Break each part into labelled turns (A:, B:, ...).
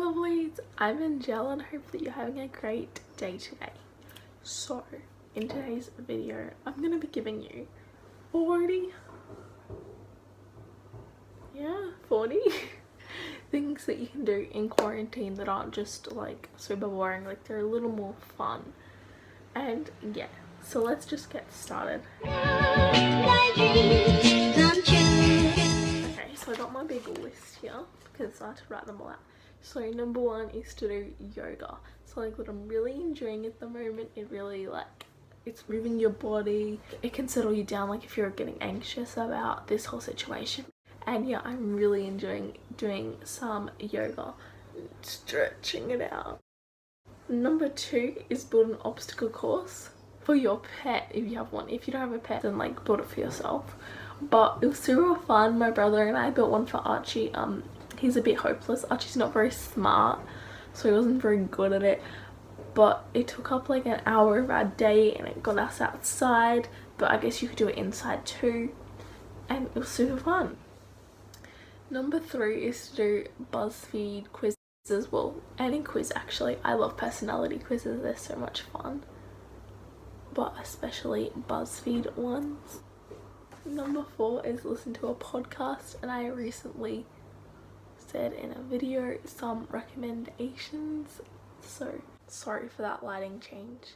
A: lovelies, I'm Angelle and I hope that you're having a great day today. So, in today's video, I'm going to be giving you 40 things that you can do in quarantine that aren't just like super boring, like they're a little more fun. And yeah, so let's just get started. Okay, so I got my big list here because I had to write them all out. So number one is to do yoga. So like what I'm really enjoying at the moment, it really it's moving your body. It can settle you down like if you're getting anxious about this whole situation. And yeah, I'm really enjoying doing some yoga, stretching it out. Number two is build an obstacle course for your pet if you have one. If you don't have a pet, then like build it for yourself. But it was super fun. My brother and I built one for Archie. He's a bit hopeless. Archie's not very smart, so he wasn't very good at it. But it took up like an hour of our day and it got us outside. But I guess you could do it inside too. And it was super fun. Number three is to do BuzzFeed quizzes. Well, any quiz actually. I love personality quizzes. They're so much fun. But especially BuzzFeed ones. Number four is listen to a podcast, and I recently said in a video some recommendations, so sorry for that lighting change,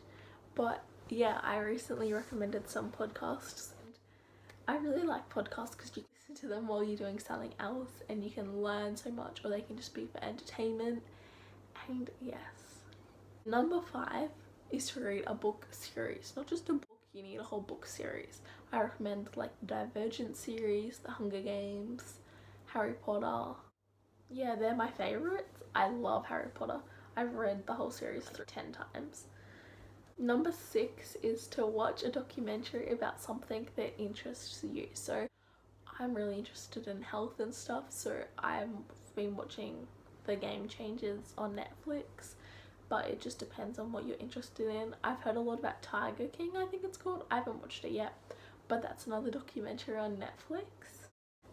A: but yeah, I recently recommended some podcasts and I really like podcasts because you can listen to them while you're doing something else and you can learn so much, or they can just be for entertainment. And yes, number five is to read a book series. Not just a book, you need a whole book series. I recommend like the Divergent series, the Hunger Games, Harry Potter. Yeah, they're my favorites. I love Harry Potter. I've read the whole series through 10 times. Number six is to watch a documentary about something that interests you. So I'm really interested in health and stuff, so I've been watching The Game Changers on Netflix. But it just depends on what you're interested in. I've heard a lot about Tiger King, I think it's called. I haven't watched it yet, but that's another documentary on Netflix.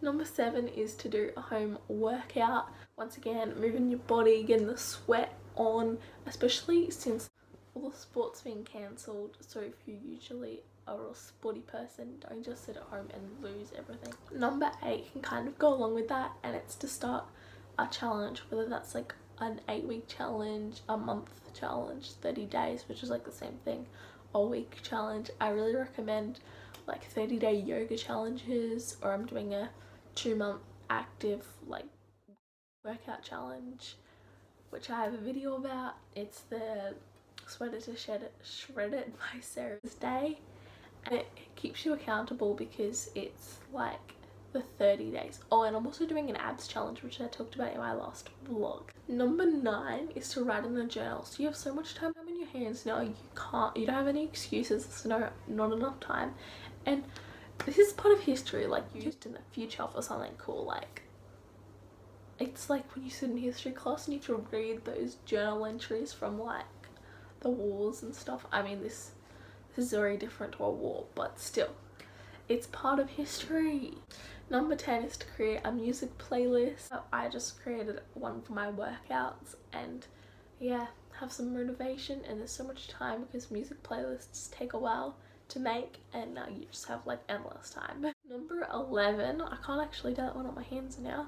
A: Number seven is to do a home workout. Once again, moving your body, getting the sweat on, especially since all the sports being cancelled. So if you usually are a sporty person, don't just sit at home and lose everything. Number eight can kind of go along with that, and it's to start a challenge, whether that's like an 8-week challenge, a month challenge, 30 days, which is like the same thing, a week challenge. I really recommend like 30-day yoga challenges, or I'm doing a 2-month active like workout challenge, which I have a video about. It's the Sweater to Shred It by Sarah's Day, and it keeps you accountable because it's like the 30 days. Oh, and I'm also doing an abs challenge, which I talked about in my last vlog. Number nine is to write in a journal. So you have so much time in your hands now, you don't have any excuses. There's not enough time, and this is part of history. Like, you used in the future for something cool. Like, it's like when you sit in history class and you have to read those journal entries from like the wars and stuff. I mean, this is very different to a war, but still, it's part of history. Number 10 is to create a music playlist. I just created one for my workouts, and yeah, have some motivation. And there's so much time because music playlists take a while to make, and now you just have like endless time. Number 11, I can't actually do that one on my hands now,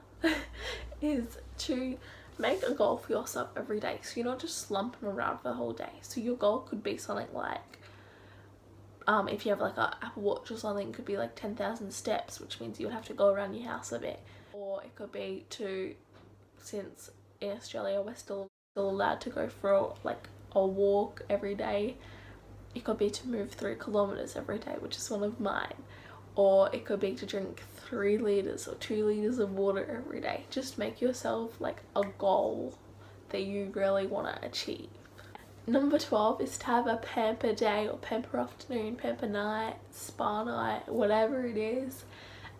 A: is to make a goal for yourself every day. So you're not just slumping around for the whole day. So your goal could be something like, if you have like a Apple Watch or something, it could be like 10,000 steps, which means you would have to go around your house a bit. Or it could be since in Australia we're still allowed to go for like a walk every day, it could be to move 3 kilometers every day, which is one of mine. Or it could be to drink 3 liters or 2 liters of water every day. Just make yourself like a goal that you really want to achieve. Number 12 is to have a pamper day, or pamper afternoon, pamper night, spa night, whatever it is.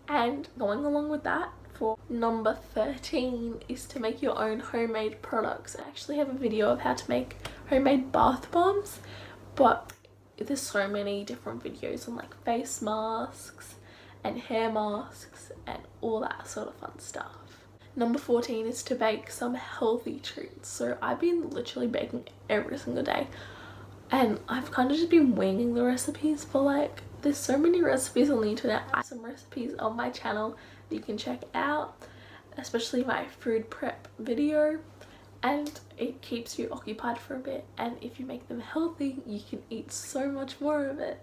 A: And going along with that, for number 13 is to make your own homemade products. I actually have a video of how to make homemade bath bombs, but there's so many different videos on like face masks and hair masks and all that sort of fun stuff. Number 14 is to bake some healthy treats. So I've been literally baking every single day, and I've kind of just been winging the recipes, but like there's so many recipes on the internet. I have some recipes on my channel that you can check out, especially my food prep video, and it keeps you occupied for a bit, and if you make them healthy you can eat so much more of it.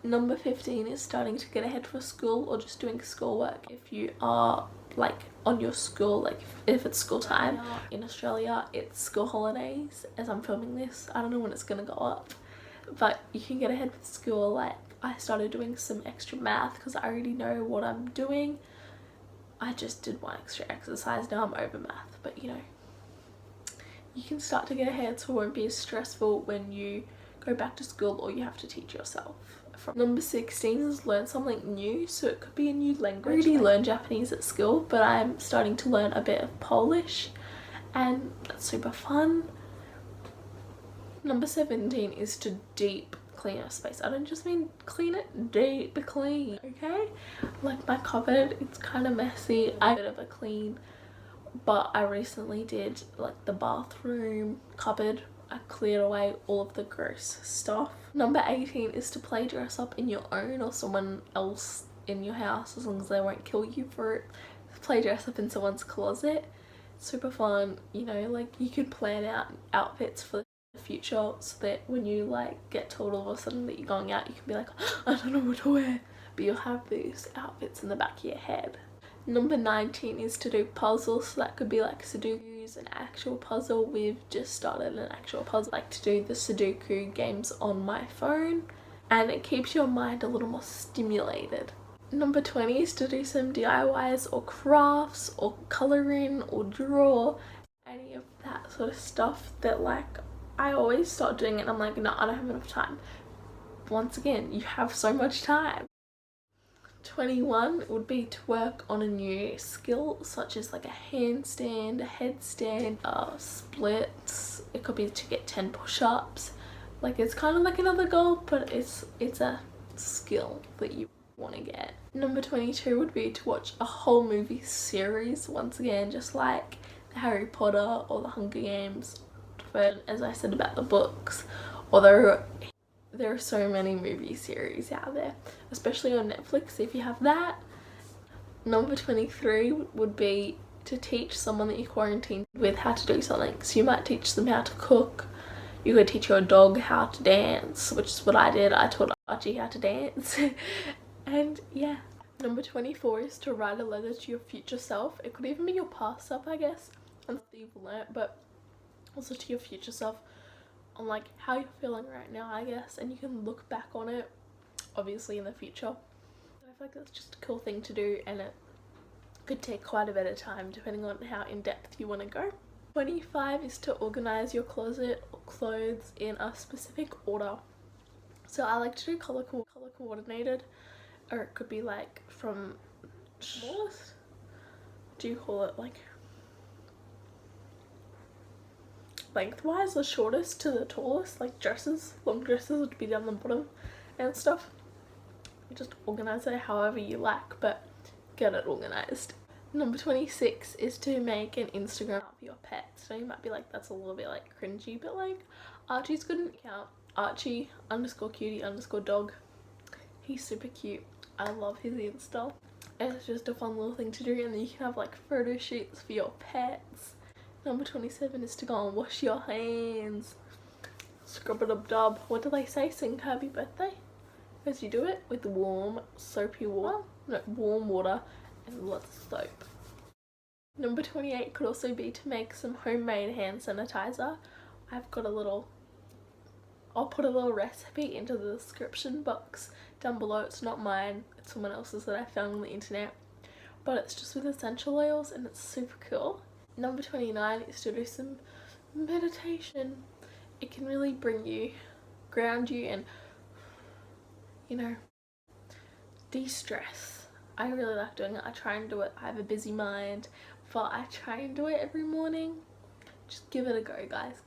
A: Number 15 is starting to get ahead for school or just doing schoolwork. If you are like on your school, like if it's school time. In Australia it's school holidays as I'm filming this. I don't know when it's gonna go up, but you can get ahead with school. Like I started doing some extra math because I already know what I'm doing. I just did one extra exercise, now I'm over math, but you know, you can start to get ahead so it won't be as stressful when you go back to school or you have to teach yourself. Number 16 is learn something new, so it could be a new language. I already learned Japanese at school, but I'm starting to learn a bit of Polish, and that's super fun. Number 17 is to deep clean your space. I don't just mean clean it, deep clean, okay? Like my cupboard, it's kind of messy. I did a bit of a clean, but I recently did like the bathroom cupboard. I cleared away all of the gross stuff. Number 18 is to play dress up in your own or someone else in your house, as long as they won't kill you for it. Play dress up in someone's closet. Super fun, you know, like you could plan out outfits for the future so that when you like get told all of a sudden that you're going out, you can be like, I don't know what to wear, but you'll have these outfits in the back of your head. Number 19 is to do puzzles, so that could be like Sudoku, an actual puzzle. We've just started an actual puzzle. I like to do the Sudoku games on my phone, and it keeps your mind a little more stimulated. Number 20 is to do some DIYs or crafts or colouring or draw, any of that sort of stuff that like I always start doing it and I'm like, no, I don't have enough time. Once again, you have so much time. 21 would be to work on a new skill, such as like a handstand, a headstand, splits. It could be to get 10 push-ups. Like it's kind of like another goal, but it's a skill that you want to get. Number 22 would be to watch a whole movie series, once again, just like the Harry Potter or the Hunger Games. But as I said about the books, although there are so many movie series out there, especially on Netflix if you have that. Number 23 would be to teach someone that you're quarantined with how to do something. So you might teach them how to cook, you could teach your dog how to dance, which is what I did. I taught Archie how to dance. And yeah. Number 24 is to write a letter to your future self. It could even be your past self, I guess, and that you've learnt, but also to your future self on like how you're feeling right now, I guess, and you can look back on it obviously in the future. I feel like that's just a cool thing to do, and it could take quite a bit of time depending on how in depth you want to go. 25 is to organize your closet or clothes in a specific order. So I like to do color coordinated, or it could be like from smallest, do you call it like lengthwise, the shortest to the tallest, like dresses. Long dresses would be down the bottom and stuff. You just organize it however you like, but get it organized. Number 26 is to make an Instagram for your pet. So you might be like, that's a little bit like cringy, but like Archie's got an account, Archie_cutie_dog. He's super cute. I love his Insta. And it's just a fun little thing to do, and then you can have like photo shoots for your pets. Number 27 is to go and wash your hands. Scrub-a-dub-dub. What do they say? Sing happy birthday? As you do it with warm, soapy water. No, warm water and lots of soap. Number 28 could also be to make some homemade hand sanitizer. I've got a little... I'll put a little recipe into the description box down below. It's not mine, it's someone else's that I found on the internet. But it's just with essential oils and it's super cool. Number 29 is to do some meditation. It can really bring you, ground you, and, you know, de-stress. I really like doing it. I try and do it. I have a busy mind, but I try and do it every morning. Just give it a go, guys.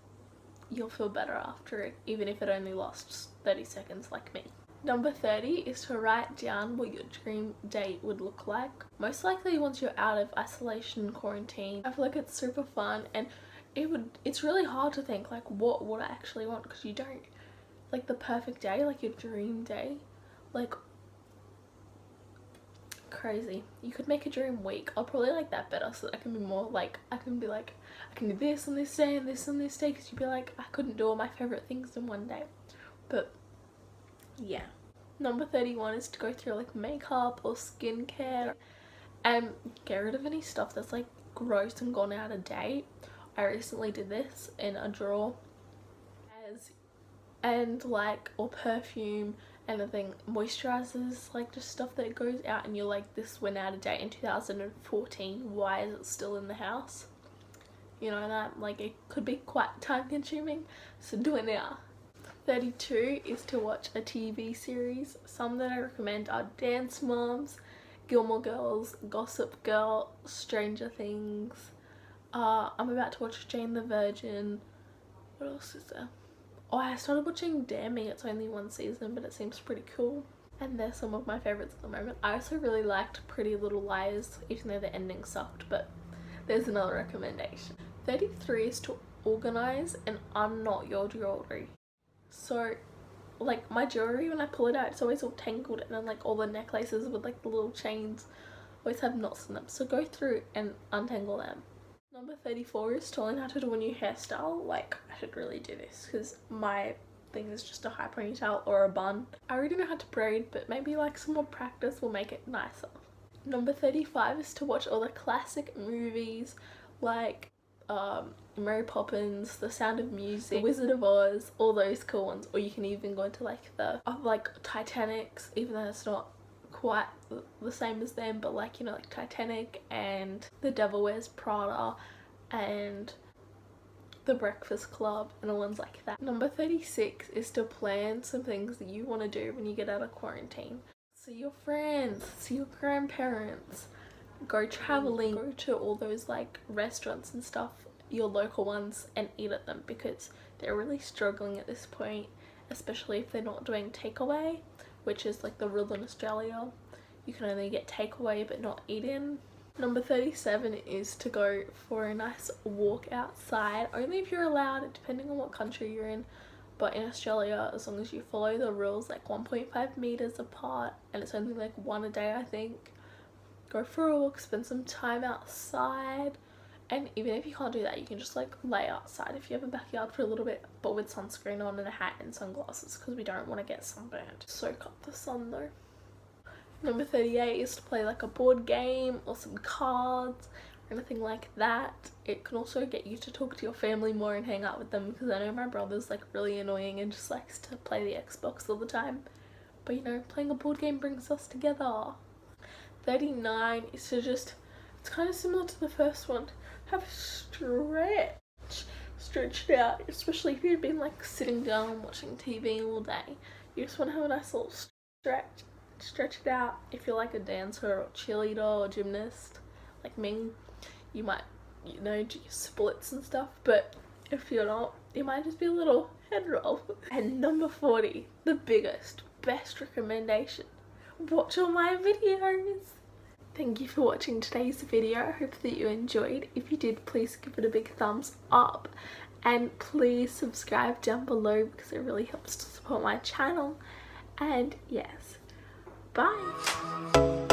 A: You'll feel better after it, even if it only lasts 30 seconds like me. Number 30 is to write down what your dream date would look like. Most likely once you're out of isolation and quarantine. I feel like it's super fun, and it's really hard to think like what would I actually want, because you don't, like the perfect day, like your dream day, like crazy. You could make a dream week. I'll probably like that better, so that I can be more like, I can be like, I can do this on this day and this on this day, because you'd be like, I couldn't do all my favorite things in one day. But yeah. Number 31 is to go through like makeup or skincare and get rid of any stuff that's like gross and gone out of date. I recently did this in a drawer. And like, or perfume, anything, moisturizers, like just stuff that goes out and you're like, this went out of date in 2014, why is it still in the house? You know, that like it could be quite time consuming, so do it now. 32 is to watch a TV series. Some that I recommend are Dance Moms, Gilmore Girls, Gossip Girl, Stranger Things. I'm about to watch Jane the Virgin. What else is there? Oh, I started watching Damning. It's only one season, but it seems pretty cool. And they're some of my favourites at the moment. I also really liked Pretty Little Liars, even though the ending sucked, but there's another recommendation. 33 is to organise and unknot your jewellery. So like my jewellery, when I pull it out, it's always all tangled, and then like all the necklaces with like the little chains always have knots in them, so go through and untangle them. Number 34 is to learn how to do a new hairstyle. Like, I should really do this because my thing is just a high ponytail or a bun. I already know how to braid, but maybe like some more practice will make it nicer. Number 35 is to watch all the classic movies like Mary Poppins, The Sound of Music, The Wizard of Oz, all those cool ones. Or you can even go into like the like Titanic's, even though it's not quite the same as them, but like, you know, like Titanic and The Devil Wears Prada and The Breakfast Club and all ones like that. Number 36 is to plan some things that you want to do when you get out of quarantine. See your friends, see your grandparents, go traveling, go to all those like restaurants and stuff, your local ones, and eat at them, because they're really struggling at this point, especially if they're not doing takeaway, which is like the rule in Australia. You can only get takeaway but not eat in. Number 37 is to go for a nice walk outside, only if you're allowed, depending on what country you're in. But in Australia, as long as you follow the rules, like 1.5 meters apart, and it's only like one a day, I think. Go for a walk, spend some time outside, and even if you can't do that, you can just like lay outside if you have a backyard for a little bit, but with sunscreen on and a hat and sunglasses, because we don't want to get sunburned. Soak up the sun though. Number 38 is to play like a board game or some cards or anything like that. It can also get you to talk to your family more and hang out with them, because I know my brother's like really annoying and just likes to play the Xbox all the time, but you know, playing a board game brings us together. 39 is to just, it's kind of similar to the first one, have a stretch it out, especially if you've been like sitting down watching TV all day. You just want to have a nice little stretch it out. If you're like a dancer or cheerleader or gymnast like me, you might, you know, do your splits and stuff, but if you're not, it might just be a little head roll. And number 40, the biggest, best recommendation, watch all my videos. Thank you for watching today's video. I hope that you enjoyed. If you did, please give it a big thumbs up, and please subscribe down below because it really helps to support my channel. And yes, bye.